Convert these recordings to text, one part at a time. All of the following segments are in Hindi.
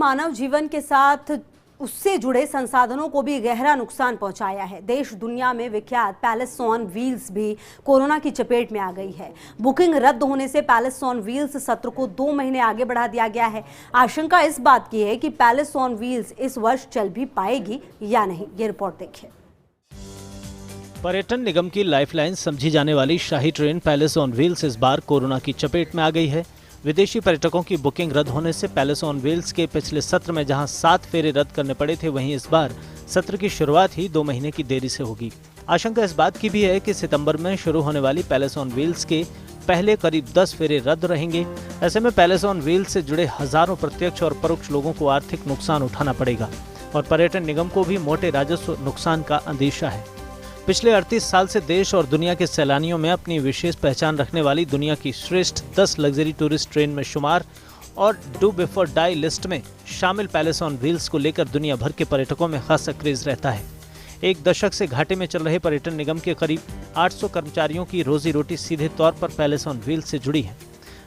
मानव जीवन के साथ उससे जुड़े संसाधनों को भी गहरा नुकसान पहुंचाया है। देश दुनिया में विख्यात पैलेस ऑन व्हील्स भी कोरोना की चपेट में आ गई है। बुकिंग रद्द होने से पैलेस ऑन व्हील्स सत्र को 2 महीने आगे बढ़ा दिया गया है। आशंका इस बात की है कि पैलेस ऑन व्हील्स इस वर्ष चल भी पाएगी या नहीं। ये रिपोर्ट देखिए। पर्यटन निगम की लाइफलाइन समझी जाने वाली शाही ट्रेन पैलेस ऑन व्हील्स इस बार कोरोना की चपेट में आ गई है। विदेशी पर्यटकों की बुकिंग रद्द होने से पैलेस ऑन व्हील्स के पिछले सत्र में जहां 7 फेरे रद्द करने पड़े थे, वहीं इस बार सत्र की शुरुआत ही 2 महीने की देरी से होगी। आशंका इस बात की भी है कि सितंबर में शुरू होने वाली पैलेस ऑन व्हील्स के पहले करीब 10 फेरे रद्द रहेंगे। ऐसे में पैलेस ऑन व्हील्स से जुड़े हजारों प्रत्यक्ष और परोक्ष लोगों को आर्थिक नुकसान उठाना पड़ेगा और पर्यटन निगम को भी मोटे राजस्व नुकसान का अंदेशा है। पिछले 38 साल से देश और दुनिया के सैलानियों में अपनी विशेष पहचान रखने वाली दुनिया की श्रेष्ठ 10 लग्जरी टूरिस्ट ट्रेन में शुमार और डू बिफोर डाई लिस्ट में शामिल पैलेस ऑन व्हील्स को लेकर दुनिया भर के पर्यटकों में खासा क्रेज रहता है। एक दशक से घाटे में चल रहे पर्यटन निगम के करीब 800 कर्मचारियों की रोजी रोटी सीधे तौर पर पैलेस ऑन व्हील्स से जुड़ी है।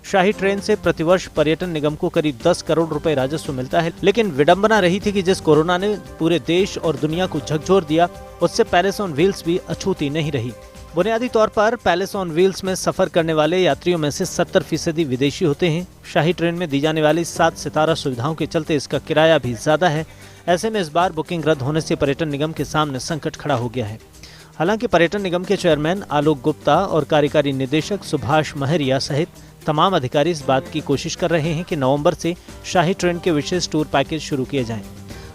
शाही ट्रेन से प्रतिवर्ष पर्यटन निगम को करीब 10 करोड़ रुपए राजस्व मिलता है, लेकिन विडंबना रही थी कि जिस कोरोना ने पूरे देश और दुनिया को झकझोर दिया, उससे पैलेस ऑन व्हील्स भी अछूती नहीं रही। बुनियादी तौर पर पैलेस ऑन व्हील्स में सफर करने वाले यात्रियों में से 70% विदेशी होते हैं। शाही ट्रेन में दी जाने वाली 7 सितारा सुविधाओं के चलते इसका किराया भी ज्यादा है। ऐसे में इस बार बुकिंग रद्द होने से पर्यटन निगम के सामने संकट खड़ा हो गया है। हालांकि पर्यटन निगम के चेयरमैन आलोक गुप्ता और कार्यकारी निदेशक सुभाष महरिया सहित तमाम अधिकारी इस बात की कोशिश कर रहे हैं कि नवंबर से शाही ट्रेन के विशेष टूर पैकेज शुरू किए जाएं।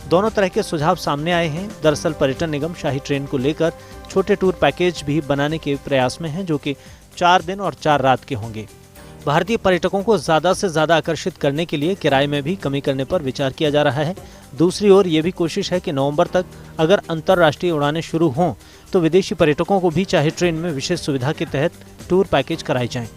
दोनों तरह के सुझाव सामने आए हैं। दरअसल पर्यटन निगम शाही ट्रेन को लेकर छोटे टूर पैकेज भी बनाने के प्रयास में है, जो कि 4 दिन और 4 रात के होंगे। भारतीय पर्यटकों को ज्यादा से ज्यादा आकर्षित करने के लिए किराए में भी कमी करने पर विचार किया जा रहा है। दूसरी ओर ये भी कोशिश है कि नवंबर तक अगर अंतर्राष्ट्रीय उड़ानें शुरू हों तो विदेशी पर्यटकों को भी चाहे ट्रेन में विशेष सुविधा के तहत टूर पैकेज कराए जाएं।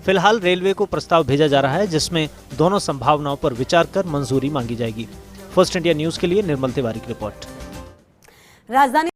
फिलहाल रेलवे को प्रस्ताव भेजा जा रहा है, जिसमें दोनों संभावनाओं पर विचार कर मंजूरी मांगी जाएगी। फर्स्ट इंडिया न्यूज के लिए निर्मल तिवारी की रिपोर्ट। राजधानी